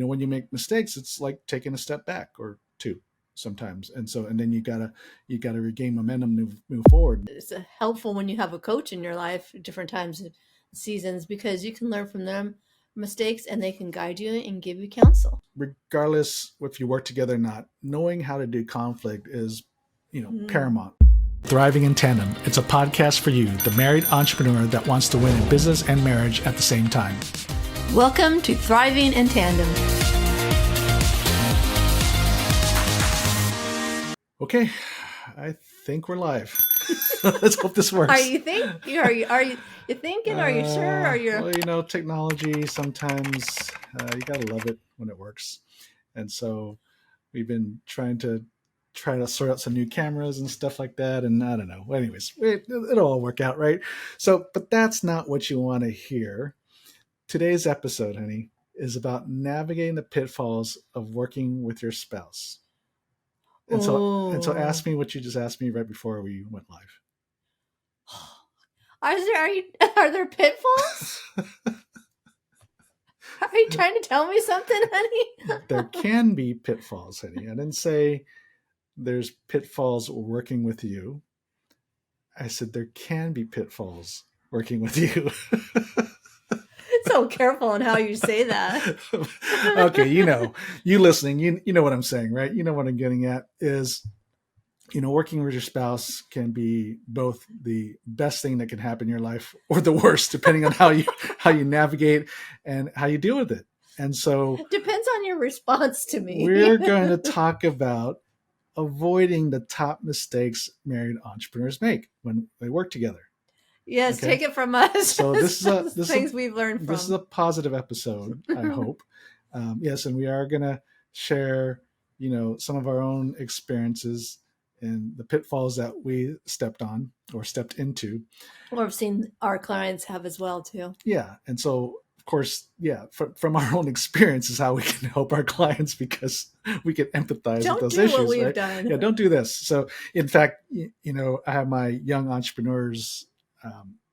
when you make mistakes, it's like taking a step back or two sometimes. And then you gotta regain momentum, move forward. It's helpful when you have a coach in your life at different times and seasons because you can learn from them mistakes and they can guide you and give you counsel. Regardless if you work together or not, knowing how to do conflict is, Mm. paramount. Thriving in Tandem. It's a podcast for you, the married entrepreneur that wants to win in business and marriage at the same time. Welcome to Thriving in Tandem. Okay, I think we're live. Let's hope this works. Are you thinking? Are you thinking? Are you sure? Are you? Well, technology sometimes you gotta love it when it works, and so we've been trying to sort out some new cameras and stuff like that, and I don't know. Anyways, it'll all work out, right? So, but that's not what you want to hear. Today's episode, honey, is about navigating the pitfalls of working with your spouse. And so ask me what you just asked me right before we went live. Are there pitfalls? Are you trying to tell me something, honey? There can be pitfalls, honey. I didn't say there's pitfalls working with you. I said there can be pitfalls working with you. So careful on how you say that. Okay, you listening, you know what I'm saying, right? You know what I'm getting at is, working with your spouse can be both the best thing that can happen in your life or the worst, depending on how you navigate and how you deal with it. And so depends on your response to me. We're going to talk about avoiding the top mistakes married entrepreneurs make when they work together. Yes, okay? Take it from us. So this is things we've learned from. This is a positive episode, I hope. Yes, and we are going to share, some of our own experiences and the pitfalls that we stepped on or stepped into. Or I've seen our clients have as well, too. Yeah, and so, of course, from our own experience is how we can help our clients because we can empathize with those issues. What we've right? done. Yeah, don't do this. So, in fact, I have my young entrepreneurs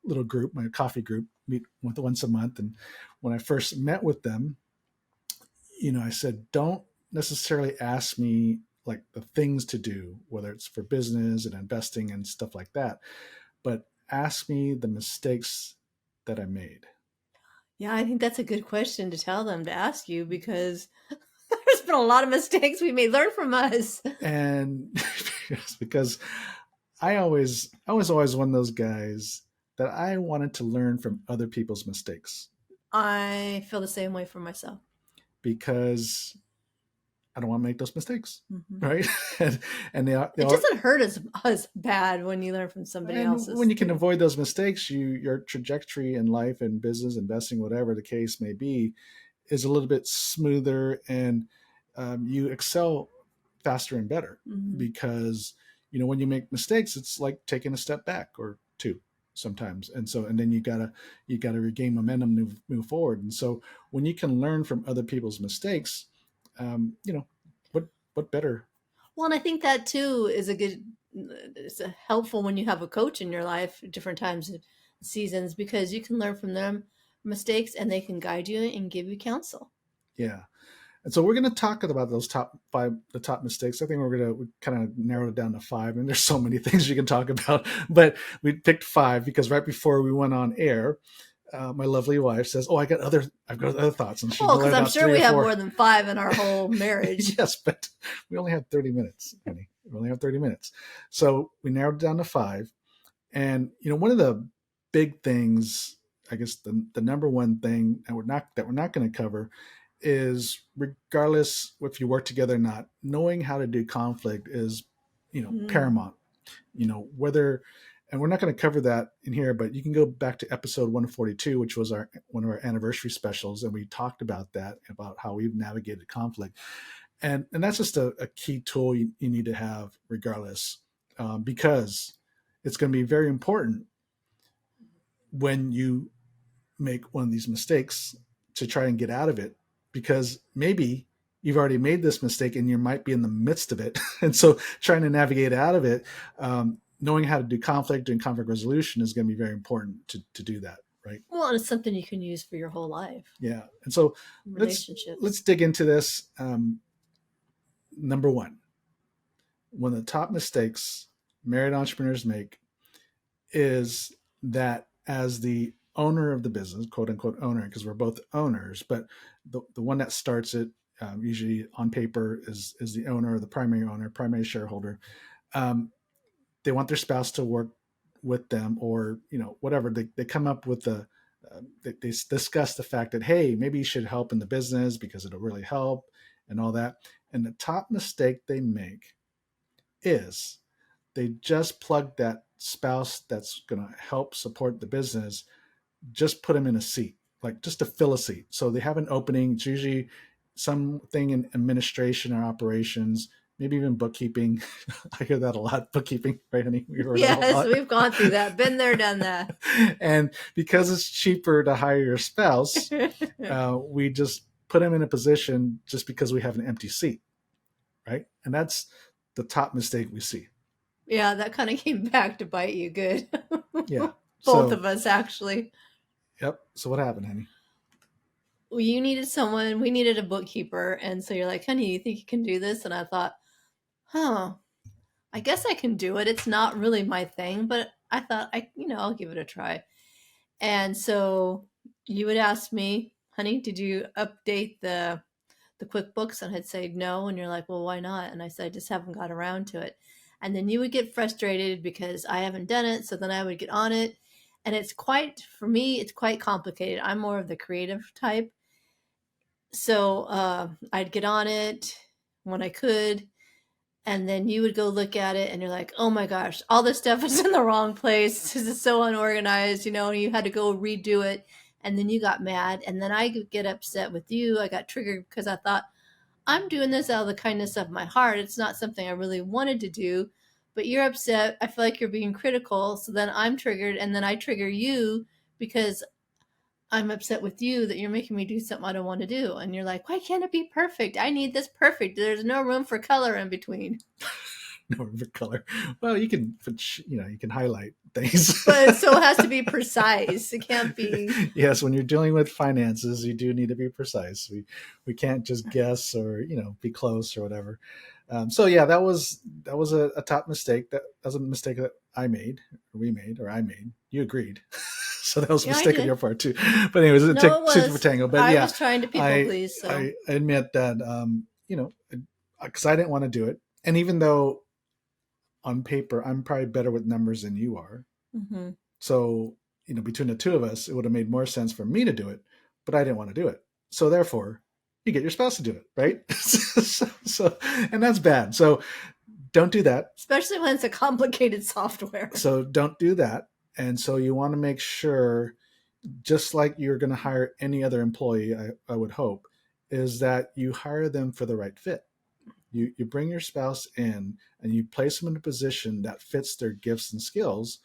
little group, my coffee group, meet once a month. And when I first met with them, I said, don't necessarily ask me like the things to do, whether it's for business and investing and stuff like that, but ask me the mistakes that I made. Yeah, I think that's a good question to tell them to ask you because there's been a lot of mistakes we made. Learn from us. And because I was always one of those guys that I wanted to learn from other people's mistakes. I feel the same way for myself. Because I don't want to make those mistakes, right? and it doesn't hurt as bad when you learn from somebody else's. When you can avoid those mistakes, your trajectory in life and business, investing, whatever the case may be, is a little bit smoother, and you excel faster and better because when you make mistakes, it's like taking a step back or two sometimes. And then you gotta regain momentum, move forward. And so when you can learn from other people's mistakes, what better? Well, and I think that too is it's helpful when you have a coach in your life at different times and seasons because you can learn from them mistakes and they can guide you and give you counsel. Yeah. And so we're going to talk about those top mistakes. I think we kind of narrowed it down to 5, and there's so many things you can talk about, but we picked 5 because right before we went on air, my lovely wife says, "Oh, I've got other thoughts." And because I'm sure we have more than 5 in our whole marriage. Yes, but we only have 30 minutes, honey. We only have 30 minutes. So we narrowed it down to 5. And, one of the big things, I guess the number one thing that we're not going to cover is, regardless if you work together or not, knowing how to do conflict is, paramount. Whether, and we're not going to cover that in here, but you can go back to episode 142, which was one of our anniversary specials, and we talked about that, about how we've navigated conflict, and that's just a key tool you need to have regardless, because it's going to be very important when you make one of these mistakes to try and get out of it. Because maybe you've already made this mistake and you might be in the midst of it. And so trying to navigate out of it, knowing how to do conflict and conflict resolution is going to be very important to do that, right? Well, and it's something you can use for your whole life. Yeah. And so let's Relationships. dig into this. Number one, one of the top mistakes married entrepreneurs make is that as the owner of the business, quote unquote owner, because we're both owners, but the one that starts it, usually on paper, is the owner, the primary owner, primary shareholder. Um, they want their spouse to work with them, or whatever. They come up with they discuss the fact that, hey, maybe you should help in the business because it'll really help and all that. And the top mistake they make is they just plug that spouse that's going to help support the business, just put them in a seat, like just to fill a seat. So they have an opening. It's usually something in administration or operations, maybe even bookkeeping. I hear that a lot. Bookkeeping, right, honey? We heard that a Yes, lot. we've gone through that. Been there, done that. And because it's cheaper to hire your spouse, we just put them in a position just because we have an empty seat, right? And that's the top mistake we see. Yeah, that kind of came back to bite you good. Yeah. Both So, of us, actually. yep. So what happened, honey? Well, you needed someone, we needed a bookkeeper. And so you're like, honey, you think you can do this? And I thought, huh, I guess I can do it. It's not really my thing, but I thought, I'll give it a try. And so you would ask me, honey, did you update the QuickBooks? And I'd say no. And you're like, well, why not? And I said, I just haven't got around to it. And then you would get frustrated because I haven't done it. So then I would get on it. And for me, it's quite complicated. I'm more of the creative type. So I'd get on it when I could. And then you would go look at it and you're like, oh my gosh, all this stuff is in the wrong place. This is so unorganized, and you had to go redo it. And then you got mad. And then I could get upset with you. I got triggered because I thought, I'm doing this out of the kindness of my heart. It's not something I really wanted to do, but you're upset. I feel like you're being critical. So then I'm triggered, and then I trigger you because I'm upset with you that you're making me do something I don't want to do. And you're like, why can't it be perfect? I need this perfect. There's no room for color in between. No river color. Well, you can, you can highlight things. But so it has to be precise. It can't be. Yes, when you're dealing with finances, you do need to be precise. We can't just guess or be close or whatever. So yeah, that was a top mistake. That was a mistake that I made, or we made, or I made. You agreed. So that was a Yeah, I mistake on did. your part too. But anyways, it No, it took two for was. tango. But I yeah, was trying to people I please. So, I admit that because I didn't want to do it, and even though on paper I'm probably better with numbers than you are, mm-hmm. so between the two of us, it would have made more sense for me to do it, but I didn't want to do it. So therefore, you get your spouse to do it, right? so and that's bad. So don't do that. Especially when it's a complicated software. So don't do that. And so you want to make sure, just like you're going to hire any other employee, I would hope, is that you hire them for the right fit. You bring your spouse in and you place them in a position that fits their gifts and skills.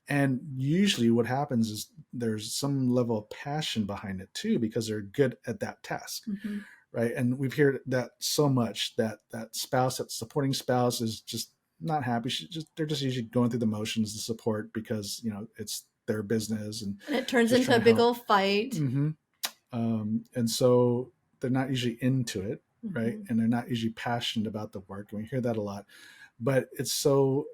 And usually what happens is there's some level of passion behind it too, because they're good at that task. Mm-hmm. Right. And we've heard that so much that spouse, that supporting spouse, is just not happy. They're just usually going through the motions to support because, it's their business and And it turns just into trying a to big help. old fight. Mm-hmm. And so they're not usually into it. Right. Mm-hmm. And they're not usually passionate about the work. And we hear that a lot. But it's so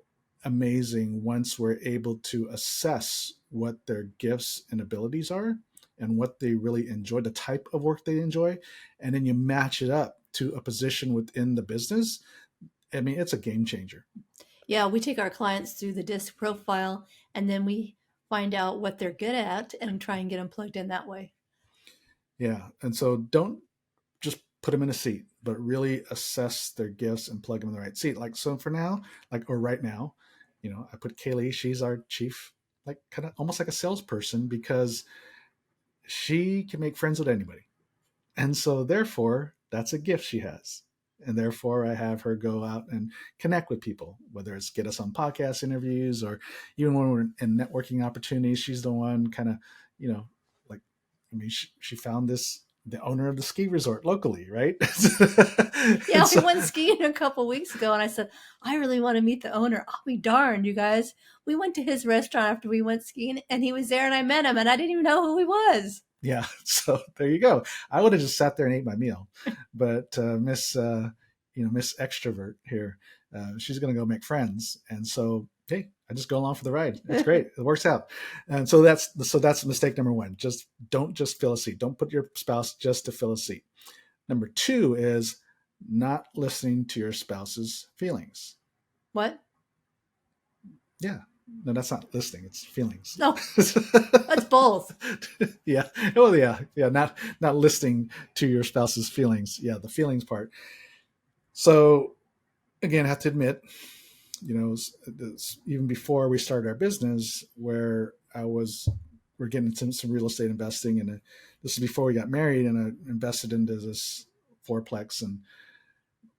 amazing once we're able to assess what their gifts and abilities are and what they really enjoy, the type of work they enjoy, and then you match it up to a position within the business. I mean, it's a game changer. Yeah, we take our clients through the disc profile and then we find out what they're good at and try and get them plugged in that way. Yeah. And so don't just put them in a seat, but really assess their gifts and plug them in the right seat. Like, so for now, or right now, I put Kaylee, she's our chief, like kind of almost like a salesperson, because she can make friends with anybody. And so therefore, that's a gift she has. And therefore, I have her go out and connect with people, whether it's get us on podcast interviews or even when we're in networking opportunities. She's the one kind of, like, I mean, she found this the owner of the ski resort locally, right? And Yeah, we so, went skiing a couple weeks ago, and I said, I really want to meet the owner. I'll be darned, you guys. We went to his restaurant after we went skiing, and he was there, and I met him, and I didn't even know who he was. yeah, so there you go. I would have just sat there and ate my meal, but Miss Extrovert here, she's going to go make friends, and so hey, I just go along for the ride. It's great. It works out, and so that's mistake number one. Just don't just fill a seat. Don't put your spouse just to fill a seat. Number two is not listening to your spouse's feelings. What? Yeah. No, that's not listening. It's feelings. No, that's both. Yeah. Oh, yeah. Yeah. Not listening to your spouse's feelings. Yeah, the feelings part. So again, I have to admit, even before we started our business, where we're getting into some real estate investing, and this is before we got married, and I invested into this fourplex, and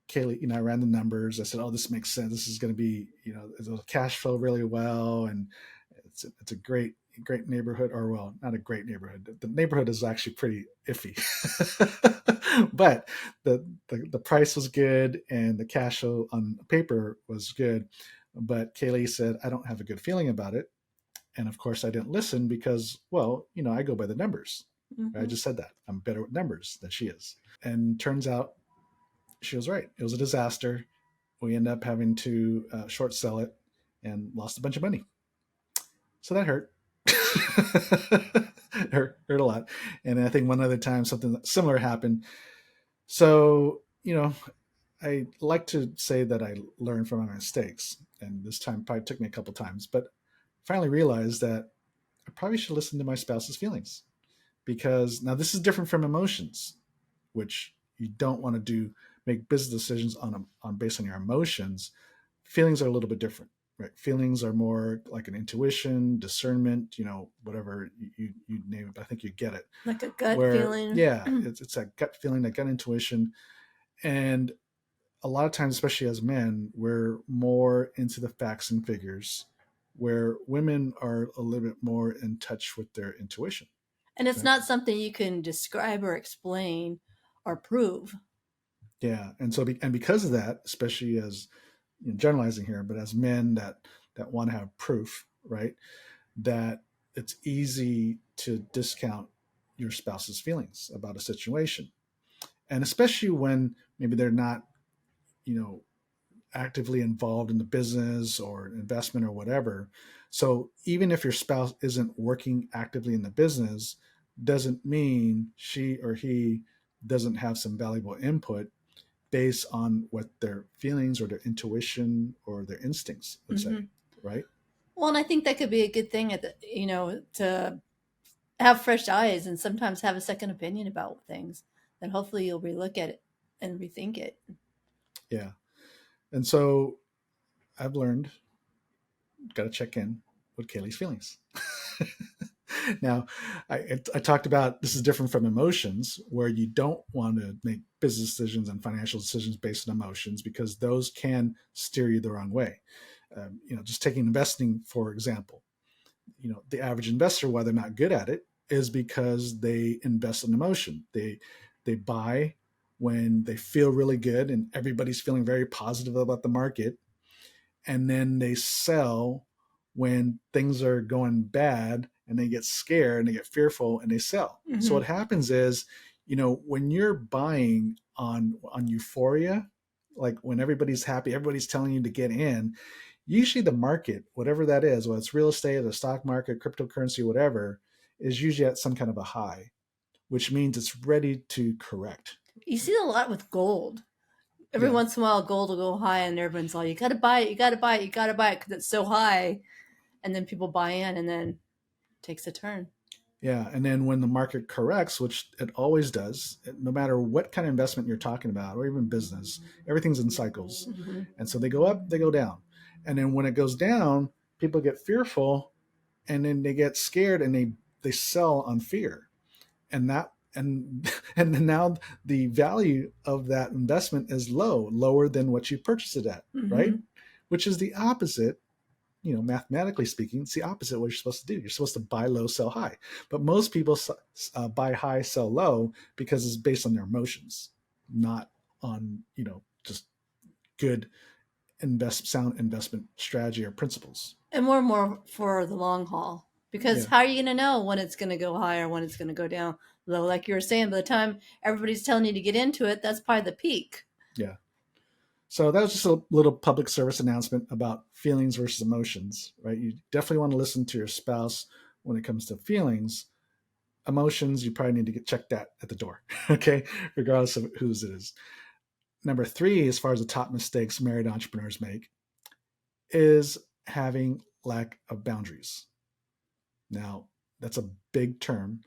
Kaylee, I ran the numbers. I said, "Oh, this makes sense. This is going to be, it'll cash flow really well, and it's a great neighborhood, or well, not a great neighborhood. The neighborhood is actually pretty iffy, but the price was good, and the cash flow on paper was good. But Kaylee said, I don't have a good feeling about it, and of course, I didn't listen because, well, I go by the numbers. I Mm-hmm. just said that I'm better with numbers than she is, and turns out she was right. It was a disaster. We ended up having to short sell it and lost a bunch of money. So that hurt. hurt a lot. And I think one other time something similar happened. So, I like to say that I learned from my mistakes. And this time probably took me a couple times, but finally realized that I probably should listen to my spouse's feelings, because now this is different from emotions, which you don't want to make business decisions on based on your emotions. Feelings are a little bit different, right? Feelings are more like an intuition, discernment, whatever you name it, but I think you get it. Like a gut Where, feeling. yeah, it's that gut feeling, that gut intuition. And a lot of times, especially as men, we're more into the facts and figures, where women are a little bit more in touch with their intuition. And it's Right? not something you can describe or explain or prove. Yeah, and so and because of that, especially as, generalizing here, but as men that want to have proof, right? That it's easy to discount your spouse's feelings about a situation, and especially when maybe they're not, you know, actively involved in the business or investment or whatever. So even if your spouse isn't working actively in the business, doesn't mean she or he doesn't have some valuable input based on what their feelings or their intuition or their instincts would say, Mm-hmm. right? Well, and I think that could be a good thing to have fresh eyes and sometimes have a second opinion about things. Then hopefully you'll relook at it and rethink it. Yeah. And so I've learned, got to check in with Kaylee's feelings. Now, I talked about this is different from emotions, where you don't want to make business decisions and financial decisions based on emotions, because those can steer you the wrong way. Just taking investing, for example, the average investor, why they're not good at it, is because they invest in emotion. They buy when they feel really good and everybody's feeling very positive about the market, and then they sell when things are going bad, and they get scared and they get fearful and they sell. So Mm-hmm. what happens is, when you're buying on euphoria, like when everybody's happy, everybody's telling you to get in, usually the market, whatever that is, whether it's real estate, the stock market, cryptocurrency, whatever, is usually at some kind of a high, which means it's ready to correct. You see a lot with gold. Every Yeah. once in a while, gold will go high, and everyone's like, "You got to buy it! You got to buy it! You got to buy it!" Because it's so high, and then people buy in, and then it takes a turn. Yeah. And then when the market corrects, which it always does, no matter what kind of investment you're talking about, or even business, everything's in cycles. Mm-hmm. And so they go up, they go down. And then when it goes down, people get fearful, and then they get scared, and they sell on fear. And that and then now the value of that investment is lower than what you purchased it at, right? Mm-hmm. Which is the opposite mathematically speaking, it's the opposite of what you're supposed to do. You're supposed to buy low, sell high. But most people buy high, sell low because it's based on their emotions, not on, just good sound investment strategy or principles. And more for the long haul. Because Yeah. how are you going to know when it's going to go high or when it's going to go down low? Like you were saying, by the time everybody's telling you to get into it, that's probably the peak. Yeah. So that was just a little public service announcement about feelings versus emotions, right? You definitely want to listen to your spouse when it comes to feelings. Emotions, you probably need to get checked at the door, okay, regardless of whose it is. Number 3, as far as the top mistakes married entrepreneurs make, is having lack of boundaries. Now, that's a big term,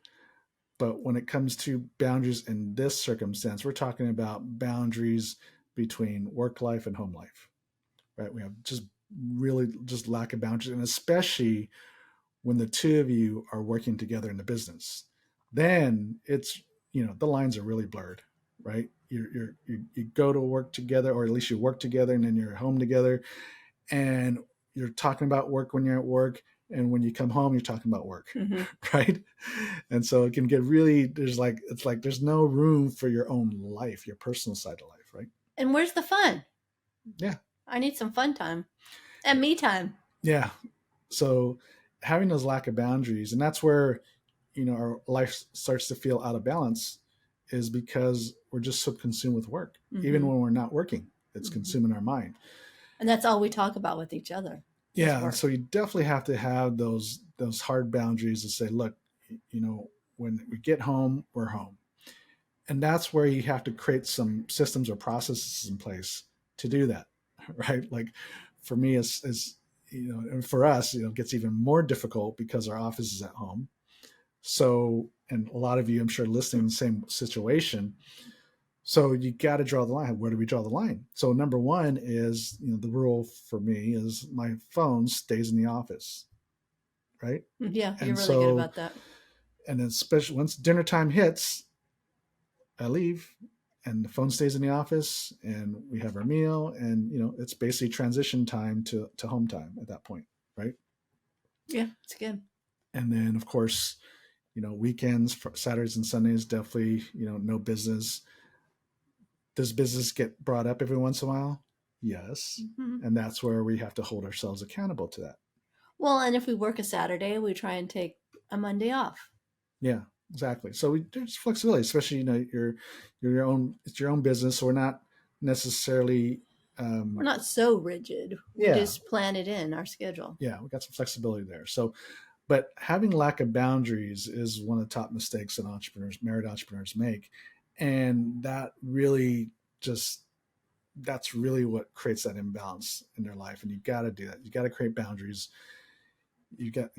but when it comes to boundaries in this circumstance, we're talking about boundaries between work life and home life, right? We have just really just lack of boundaries, and especially when the two of you are working together in the business, then it's, the lines are really blurred, right? You go to work together, or at least you work together, and then you're home together, and you're talking about work when you're at work, and when you come home you're talking about work. Mm-hmm. Right? And so it can get really, there's no room for your own life, your personal side of life, right? And where's the fun? Yeah. I need some fun time and me time. Yeah. So having those lack of boundaries, and that's where, our life starts to feel out of balance, is because we're just so consumed with work. Mm-hmm. Even when we're not working, it's Mm-hmm. consuming our mind. And that's all we talk about with each other. Yeah. So you definitely have to have those hard boundaries to say, look, when we get home, we're home. And that's where you have to create some systems or processes in place to do that. Right? Like for me, and for us, it gets even more difficult because our office is at home. So, and a lot of you, I'm sure, listening in the same situation. So you got to draw the line. Where do we draw the line? So number 1 is, the rule for me is my phone stays in the office, right? Yeah, you're And really good about that. And then especially once dinner time hits, I leave, and the phone stays in the office, and we have our meal, and it's basically transition time to home time at that point, right? Yeah, it's good. And then of course, weekends, Saturdays and Sundays, definitely, no business. Does business get brought up every once in a while? Yes. Mm-hmm. And that's where we have to hold ourselves accountable to that. Well, and if we work a Saturday, we try and take a Monday off. Yeah, exactly. So there's flexibility, especially, you're your own, it's your own business. So we're not necessarily, we're not so rigid. We just plan it in our schedule. Yeah, we got some flexibility there. So, but having lack of boundaries is one of the top mistakes that married entrepreneurs make. And that really that's really what creates that imbalance in their life. And you got to do that. You got to create boundaries. You got,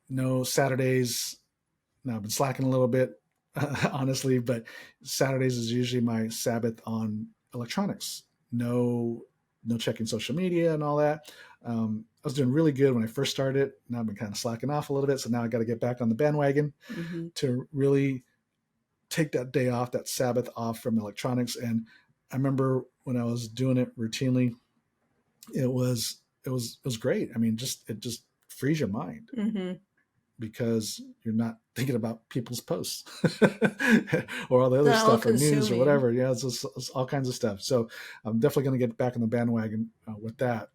no Saturdays. Now I've been slacking a little bit, honestly, but Saturdays is usually my Sabbath on electronics. No checking social media and all that. I was doing really good when I first started. Now I've been kind of slacking off a little bit. So now I got to get back on the bandwagon to really take that day off, that Sabbath off from electronics. And I remember when I was doing it routinely, it was great. I mean, it just frees your mind because you're not thinking about people's posts or all the other stuff or news or whatever. Yeah, it's all kinds of stuff. So I'm definitely going to get back on the bandwagon with that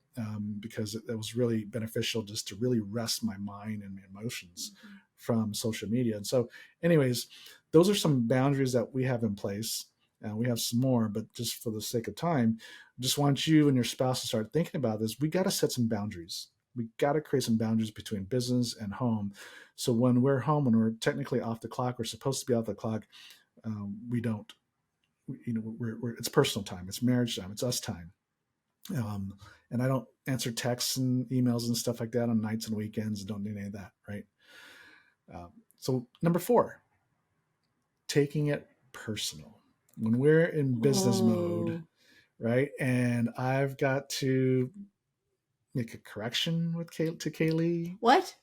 because it was really beneficial just to really rest my mind and my emotions from social media. And so anyways, those are some boundaries that we have in place. We have some more, but just for the sake of time, I just want you and your spouse to start thinking about this. We got to set some boundaries. We got to create some boundaries between business and home. So when we're home, when we're technically off the clock, we're supposed to be off the clock. We don't, it's personal time. It's marriage time. It's us time. And I don't answer texts and emails and stuff like that on nights and weekends. Don't do any of that. Right. So number 4, taking it personal. When we're in business mode, right? And I've got to make a correction to Kaylee. What?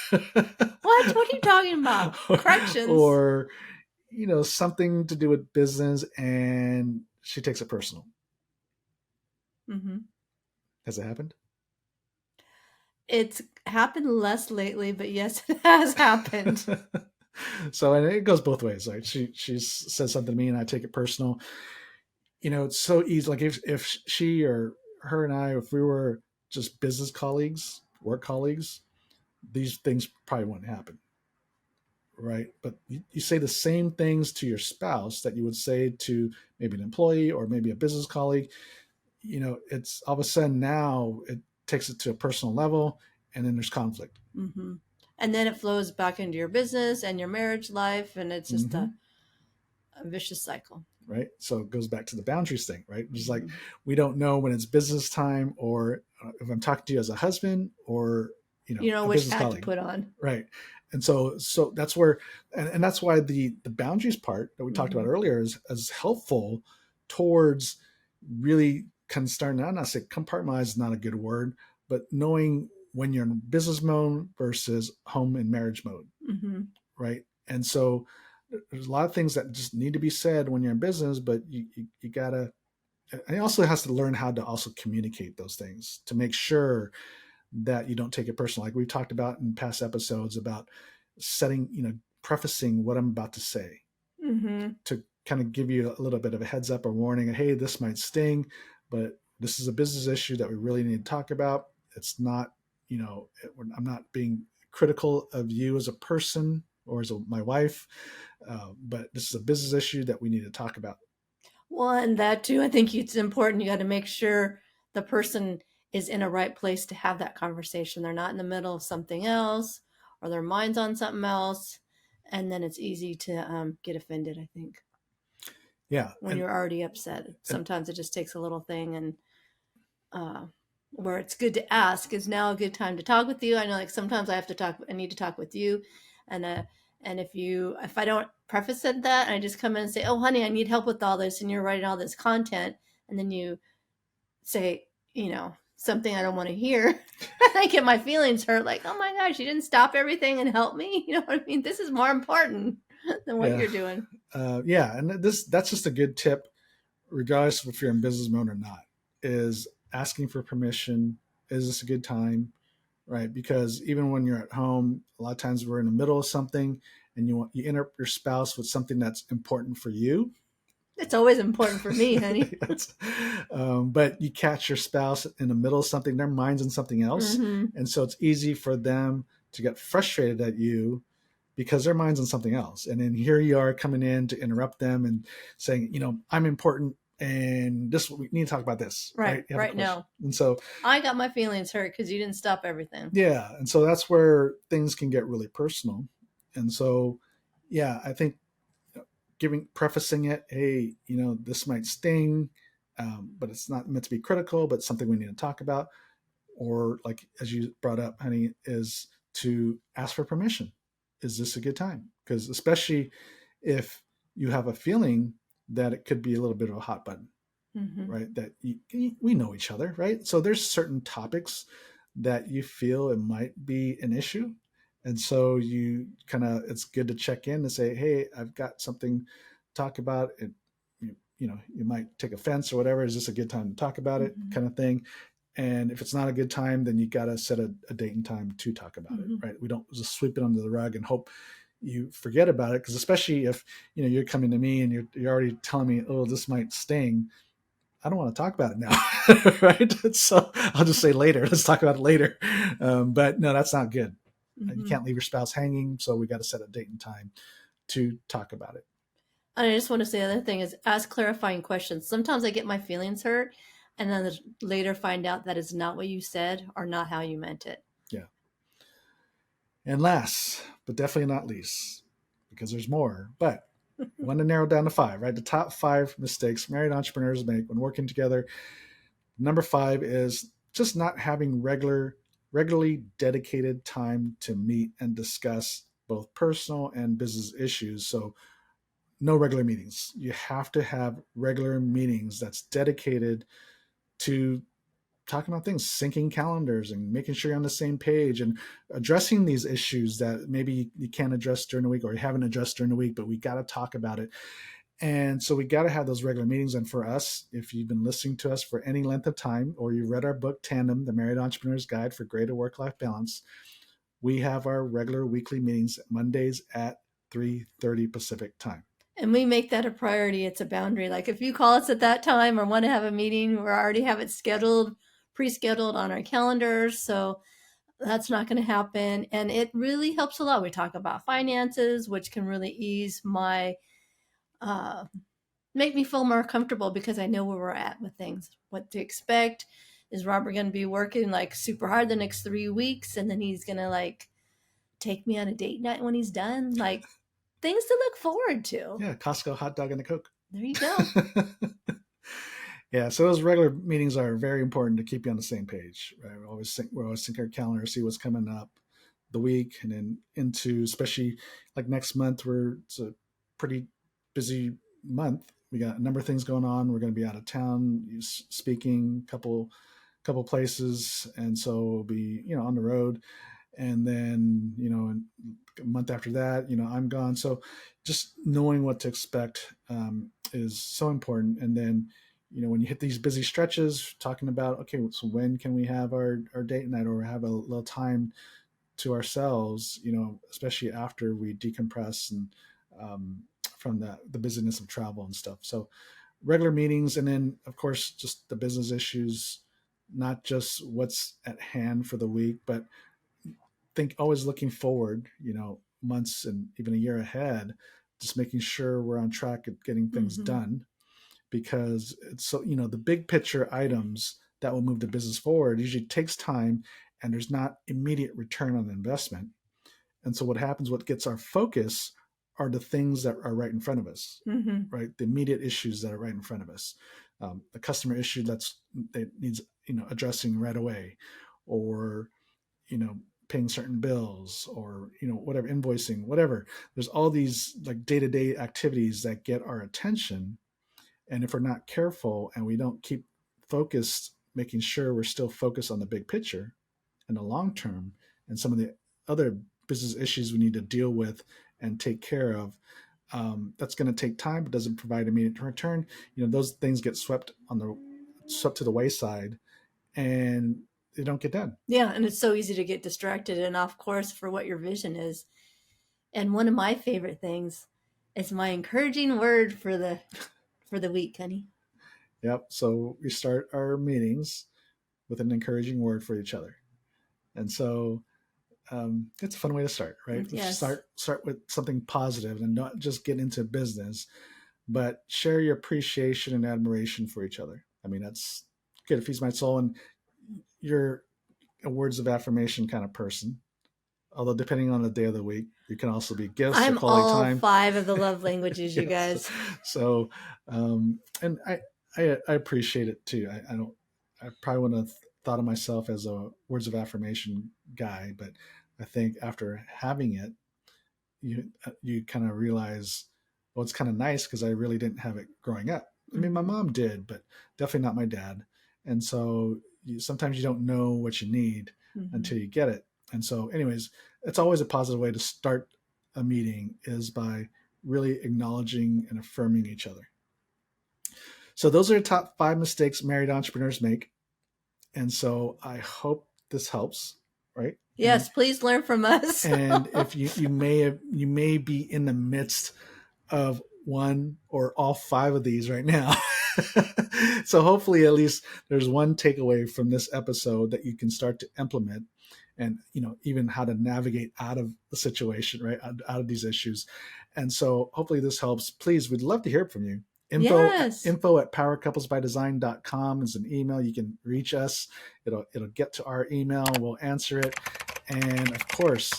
What are you talking about? Corrections? Or, something to do with business, and she takes it personal. Has it happened? It's happened less lately, but yes, it has happened. So, and it goes both ways. Like she says something to me and I take it personal. It's so easy. Like if she or her and I, if we were just business colleagues, work colleagues, these things probably wouldn't happen, right? But you say the same things to your spouse that you would say to maybe an employee or maybe a business colleague. It's all of a sudden now it takes it to a personal level, and then there's conflict. Mm-hmm. And then it flows back into your business and your marriage life, and it's just Mm-hmm. a vicious cycle. Right. So it goes back to the boundaries thing, right? It's like Mm-hmm. we don't know when it's business time or if I'm talking to you as a husband or You know a which business hat to colleague, put on. right? And so that's where, and that's why the boundaries part that we talked Mm-hmm. about earlier is helpful towards really kind of starting out. Not say compartmentalize is not a good word, but knowing when you're in business mode versus home and marriage mode, Mm-hmm. right? And so there's a lot of things that just need to be said when you're in business, but you gotta. And it also has to learn how to also communicate those things to make sure that you don't take it personal. Like we've talked about in past episodes about setting, prefacing what I'm about to say Mm-hmm. to kind of give you a little bit of a heads up or warning. Hey, this might sting, but this is a business issue that we really need to talk about. It's not, I'm not being critical of you as a person or as my wife, but this is a business issue that we need to talk about. Well, and that too, I think it's important. You got to make sure the person is in a right place to have that conversation. They're not in the middle of something else or their mind's on something else. And then it's easy to get offended, I think, Yeah, when you're already upset. and Sometimes it just takes a little thing. And uh, where it's good to ask, is now a good time to talk with you? I know, like, sometimes I need to talk with you. And, and if I don't preface it that, and I just come in and say, oh, honey, I need help with all this, and you're writing all this content, and then you say, something I don't want to hear, I get my feelings hurt. Like, oh my gosh, you didn't stop everything and help me. You know what I mean? This is more important than what yeah, you're doing. yeah, and that's just a good tip, regardless of if you're in business mode or not, is asking for permission. Is this a good time? Right? Because even when you're at home, a lot of times we're in the middle of something, and you interrupt your spouse with something that's important for you. It's always important for me, honey. Yes. But you catch your spouse in the middle of something, their mind's in something else. Mm-hmm. And so it's easy for them to get frustrated at you because their mind's on something else. And then here you are coming in to interrupt them and saying, I'm important and this, we need to talk about this, right? Right, You have a right question. now. And so, I got my feelings hurt because you didn't stop everything. yeah. And so that's where things can get really personal. And so, yeah, I think prefacing it, hey, this might sting, but it's not meant to be critical, but something we need to talk about. Or like as you brought up, honey, is to ask for permission. Is this a good time? Because especially if you have a feeling that it could be a little bit of a hot button, Mm-hmm. right? That we know each other, right? So there's certain topics that you feel it might be an issue, and so you it's good to check in and say, hey, I've got something to talk about. It, you might take offense or whatever. Is this a good time to talk about it, Mm-hmm. kind of thing? And if it's not a good time, then you got to set a date and time to talk about it, Mm-hmm. right? We don't just sweep it under the rug and hope you forget about it, because especially if you're coming to me and you're already telling me, oh, this might sting. I don't want to talk about it now, right? So I'll just say later. Let's talk about it later. But no, that's not good. You Mm-hmm. can't leave your spouse hanging. So we got to set a date and time to talk about it. And I just want to say the other thing is ask clarifying questions. Sometimes I get my feelings hurt, and then later find out that is not what you said or not how you meant it. Yeah. And last, but definitely not least, because there's more, but you want to narrow down to 5, right? The top 5 mistakes married entrepreneurs make when working together. Number 5 is just not having regularly dedicated time to meet and discuss both personal and business issues. So no regular meetings. You have to have regular meetings that's dedicated to talking about things, syncing calendars and making sure you're on the same page and addressing these issues that maybe you can't address during the week or you haven't addressed during the week, but we got to talk about it. And so we got to have those regular meetings. And for us, if you've been listening to us for any length of time, or you've read our book, Tandem, The Married Entrepreneur's Guide for Greater Work-Life Balance, we have our regular weekly meetings Mondays at 3:30 Pacific time. And we make that a priority. It's a boundary. Like if you call us at that time or want to have a meeting, we already have it scheduled, pre-scheduled on our calendars. So that's not going to happen. And it really helps a lot. We talk about finances, which can really ease my, make me feel more comfortable because I know where we're at with things, what to expect. Is Robert going to be working like super hard the next 3 weeks? And then he's going to like take me on a date night when he's done? Like things to look forward to. Yeah, Costco hot dog and a Coke. There you go. Yeah, so those regular meetings are very important to keep you on the same page. Right? We always sync our calendar, see what's coming up the week, and then into, especially like next month, it's a pretty busy month. We got a number of things going on. We're going to be out of town speaking, couple places, and so we'll be on the road. And then a month after that, I'm gone. So just knowing what to expect is so important. And then when you hit these busy stretches, talking about, okay, so when can we have our date night or have a little time to ourselves, especially after we decompress and from the busyness of travel and stuff. So regular meetings, and then of course just the business issues, not just what's at hand for the week, but always looking forward, months and even a year ahead, just making sure we're on track at getting things done, because it's so, the big picture items that will move the business forward usually takes time and there's not immediate return on investment. And so what gets our focus are the things that are right in front of us, right? The immediate issues that are right in front of us. The customer issue that needs, addressing right away, or, paying certain bills, or, whatever, invoicing, whatever. There's all these like day-to-day activities that get our attention. And if we're not careful and we don't keep focused, making sure we're still focused on the big picture and the long term and some of the other business issues we need to deal with and take care of, that's going to take time, but doesn't provide immediate return. Those things get swept to the wayside and they don't get done. Yeah. And it's so easy to get distracted and off course for what your vision is. And one of my favorite things is my encouraging word for the week, honey. Yep. So we start our meetings with an encouraging word for each other. And so it's a fun way to start, right? Yes. Start with something positive and not just get into business, but share your appreciation and admiration for each other. I mean, that's good. It feeds my soul. And you're a words of affirmation kind of person. Although depending on the day of the week, you can also be gifts or quality time. I'm all 5 of the love languages, you guys. So, and I appreciate it too. I probably wouldn't have thought of myself as a words of affirmation guy, but I think after having it, you kind of realize, well, it's kind of nice because I really didn't have it growing up. I mean, my mom did, but definitely not my dad. And so sometimes you don't know what you need until you get it. And so anyways, it's always a positive way to start a meeting, is by really acknowledging and affirming each other. So those are the top 5 mistakes married entrepreneurs make. And so I hope this helps, right? Yes, please learn from us. And if you may be in the midst of one or all 5 of these right now. So hopefully at least there's one takeaway from this episode that you can start to implement, and even how to navigate out of the situation, right? Out of these issues. And so hopefully this helps. Please, we'd love to hear from you. Info at powercouplesbydesign.com is an email. You can reach us. It'll get to our email. We'll answer it. And of course,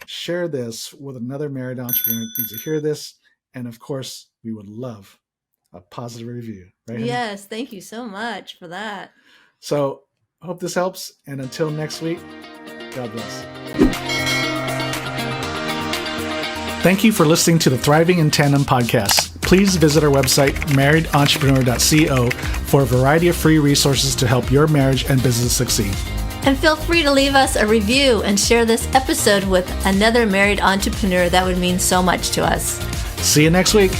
share this with another married entrepreneur who needs to hear this. And of course, we would love a positive review, right? Yes, thank you so much for that. So hope this helps. And until next week, God bless. Thank you for listening to the Thriving in Tandem podcast. Please visit our website, marriedentrepreneur.co, for a variety of free resources to help your marriage and business succeed. And feel free to leave us a review and share this episode with another married entrepreneur. That would mean so much to us. See you next week.